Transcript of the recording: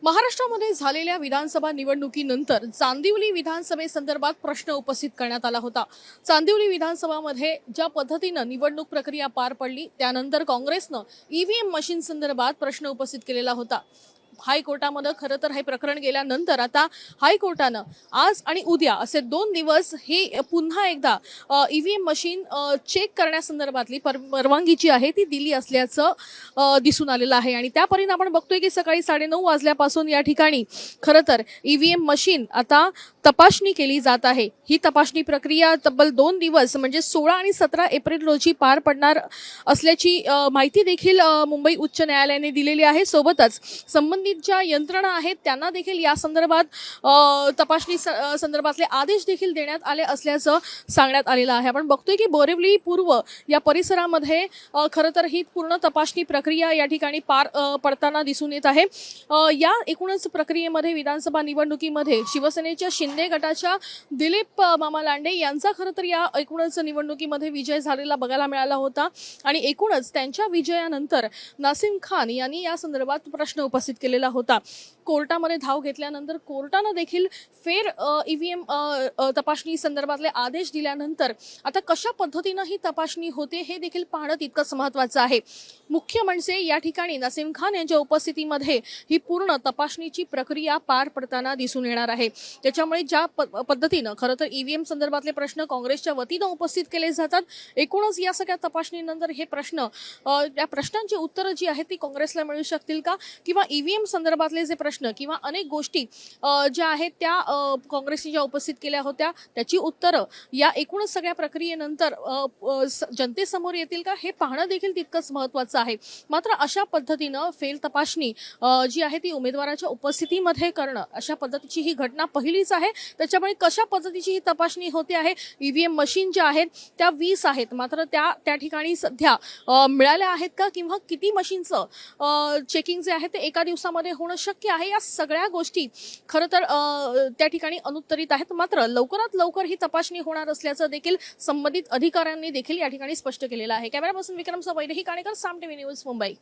महाराष्ट्रामध्ये झालेल्या विधानसभा निवडणुकीनंतर चांदिवली विधानसभेसंदर्भात प्रश्न उपस्थित करण्यात आला होता। चांदिवली विधानसभामध्ये ज्या पद्धतीने निवडणूक प्रक्रिया पार पडली त्यानंतर काँग्रेसनं ईव्हीएम मशीन संदर्भात प्रश्न उपस्थित केलेला होता। हायकोर्टामध्ये खरं तर हे प्रकरण गेल्यानंतर आता हायकोर्टानं आज आणि उद्या असे 2 दिवस हे पुन्हा एकदा ईव्हीएम मशीन चेक करण्यासंदर्भातली परवानगी जी आहे ती दिली असल्याचं दिसून आलेलं आहे। आणि त्या परिणाम आपण बघतोय की सकाळी 9:30 वाजल्यापासून या ठिकाणी खरं तर ईव्हीएम मशीन आता तपासणी केली जात आहे। ही तपासणी प्रक्रिया तब्बल 2 दिवस म्हणजे 16 आणि 17 एप्रिल रोजी पार पडणार असल्याची माहिती देखील मुंबई उच्च न्यायालयाने दिलेली आहे। सोबतच संबंधित ज्या यंत्रणा आहेत त्यांना देखील या संदर्भात तपासणी संदर्भातले आदेश देखील देण्यात आले असल्याचं सांगण्यात आलेलं आहे। आपण बघतोय की बोरिवली पूर्व या परिसरामध्ये खरं तर ही पूर्ण तपासणी प्रक्रिया या ठिकाणी पार पडताना दिसून येत आहे। या एकूणच प्रक्रियेमध्ये विधानसभा निवडणुकीमध्ये शिवसेनेच्या शिंदे गटाच्या दिलीप मामा लांडे यांचा खरं तर या एकूणच निवडणुकीमध्ये विजय झालेला बघायला मिळाला होता। आणि एकूणच त्यांच्या विजयानंतर नासिम खान यांनी या संदर्भात प्रश्न उपस्थित केलेला होता। कोर्टामध्ये धाव घेतल्यानंतर कोर्टानं देखील फेर ईव्हीएम तपासणी संदर्भातले आदेश दिल्यानंतर आता कशा पद्धतीनं ही तपासणी होते हे देखील पाहणं तितकंच महत्त्वाचं आहे। मुख्य म्हणजे या ठिकाणी नासिम खान यांच्या उपस्थितीमध्ये ही पूर्ण तपासणीची प्रक्रिया पार पडताना दिसून येणार आहे। त्याच्यामुळे ज्या पद्धतीनं खरं तर ईव्हीएम संदर्भातले प्रश्न काँग्रेसच्या वतीनं उपस्थित केले जातात, एकूणच या सगळ्या तपासणीनंतर हे प्रश्न या प्रश्नांची उत्तरं जी आहेत ती काँग्रेसला मिळू शकतील का, किंवा ईव्हीएम संदर्भातले जे प्रश्न किंवा अनेक गोष्टी ज्या आहेत त्या काँग्रेसने ज्या उपस्थित केल्या होत्या त्याची उत्तरं या एकूणच सगळ्या प्रक्रियेनंतर जनतेसमोर येतील का हे पाहणं देखील तितकंच महत्त्वाचं आहे। मात्र अशा पद्धतीनं फेल तपासणी जी आहे ती उमेदवाराच्या उपस्थितीमध्ये करणं, अशा पद्धतीची ही घटना पहिलीच आहे। त्याच्यामुळे कशा पद्धतीची ही तपासणी होते आहे, ईव्हीएम मशीन ज्या आहेत त्या 20 आहेत, मात्र त्या ठिकाणी सध्या मिळाल्या आहेत का, किंवा किती मशीनचं चेकिंग जे आहे ते एका दिवसामध्ये होणं शक्य आहे, या सगळ्या गोष्टी खरं तर त्या ठिकाणी अनुत्तरित आहेत। मात्र लवकरात लवकर ही तपासणी होणार असल्याचं देखील संबंधित अधिकाऱ्यांनी देखील या ठिकाणी स्पष्ट केलेलं आहे। कॅमेरा पर्सन विक्रमसह वैदेही काणेकर, साम टीव्ही न्यूज, मुंबई।